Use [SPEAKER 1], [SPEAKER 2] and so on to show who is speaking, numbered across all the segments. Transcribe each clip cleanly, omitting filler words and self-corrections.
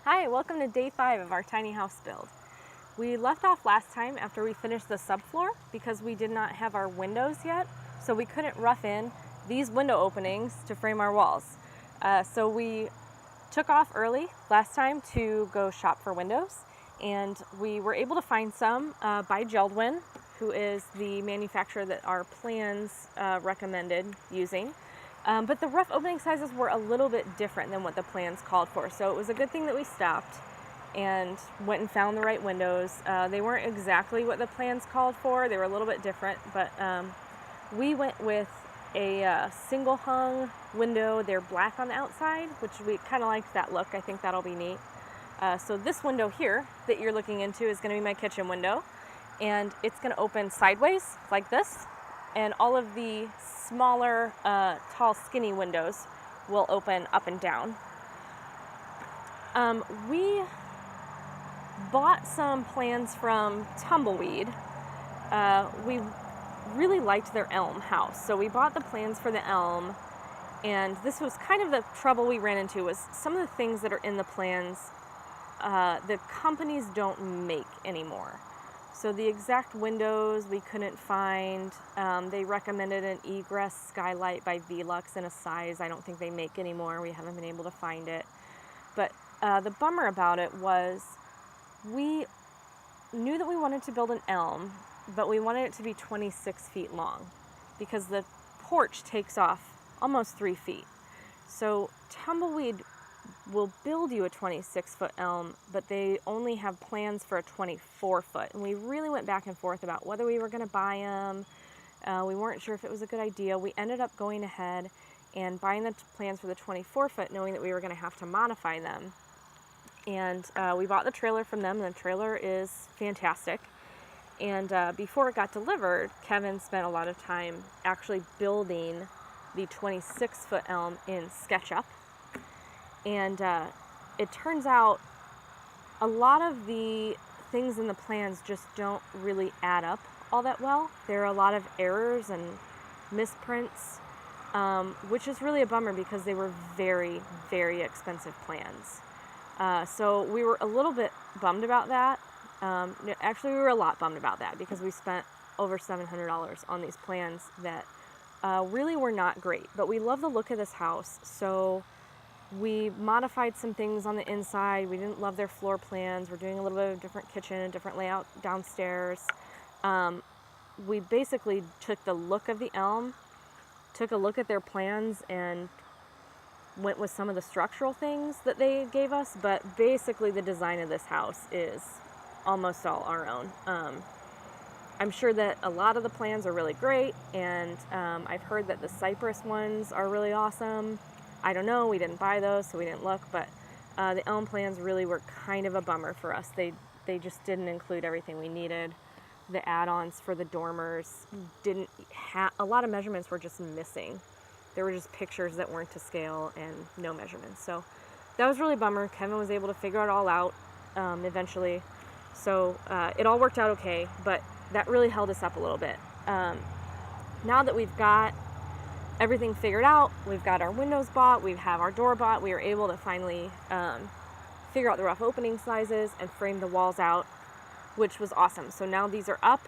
[SPEAKER 1] Hi, welcome to day 5 of our tiny house build. We left off last time after we finished the subfloor because we did not have our windows yet, so we couldn't rough in these window openings to frame our walls. So we took off early last time to go shop for windows, and we were able to find some by Geldwin, who is the manufacturer that our plans recommended using. But the rough opening sizes were a little bit different than what the plans called for. So it was a good thing that we stopped and went and found the right windows. They weren't exactly what the plans called for. They were a little bit different, but we went with a single hung window. They're black on the outside, which we kind of liked that look. I think that'll be neat. So this window here that you're looking into is going to be my kitchen window, and it's going to open sideways like this. And all of the smaller, tall, skinny windows will open up and down. We bought some plans from Tumbleweed. We really liked their elm house, so we bought the plans for the elm. And this was kind of the trouble we ran into, was some of the things that are in the plans, the companies don't make anymore. So the exact windows we couldn't find. They recommended an egress skylight by Velux in a size I don't think they make anymore. We haven't been able to find it. But the bummer about it was we knew that we wanted to build an elm, but we wanted it to be 26 feet long because the porch takes off almost 3 feet. So Tumbleweed will build you a 26-foot elm, but they only have plans for a 24-foot. And we really went back and forth about whether we were going to buy them. We weren't sure if it was a good idea. We ended up going ahead and buying the plans for the 24-foot, knowing that we were going to have to modify them. And we bought the trailer from them, and the trailer is fantastic. And before it got delivered, Kevin spent a lot of time actually building the 26-foot elm in SketchUp. And it turns out a lot of the things in the plans just don't really add up all that well. There are a lot of errors and misprints, which is really a bummer because they were very, very expensive plans. So we were a little bit bummed about that. Actually, we were a lot bummed about that because we spent over $700 on these plans that really were not great. But we love the look of this house, so we modified some things on the inside. We didn't love their floor plans. We're doing a little bit of a different kitchen, a different layout downstairs. We basically took the look of the elm, took a look at their plans, and went with some of the structural things that they gave us. But basically the design of this house is almost all our own. I'm sure that a lot of the plans are really great, and I've heard that the cypress ones are really awesome. I don't know, we didn't buy those, so we didn't look, but the elm plans really were kind of a bummer for us. They just didn't include everything we needed. The add-ons for the dormers didn't have, a lot of measurements were just missing. There were just pictures that weren't to scale and no measurements. So that was really a bummer. Kevin was able to figure it all out eventually. So it all worked out okay, but that really held us up a little bit. Now that we've got everything figured out, we've got our windows bought, we have our door bought, we were able to finally figure out the rough opening sizes and frame the walls out, which was awesome. So now these are up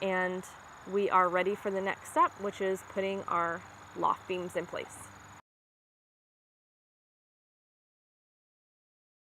[SPEAKER 1] and we are ready for the next step, which is putting our loft beams in place.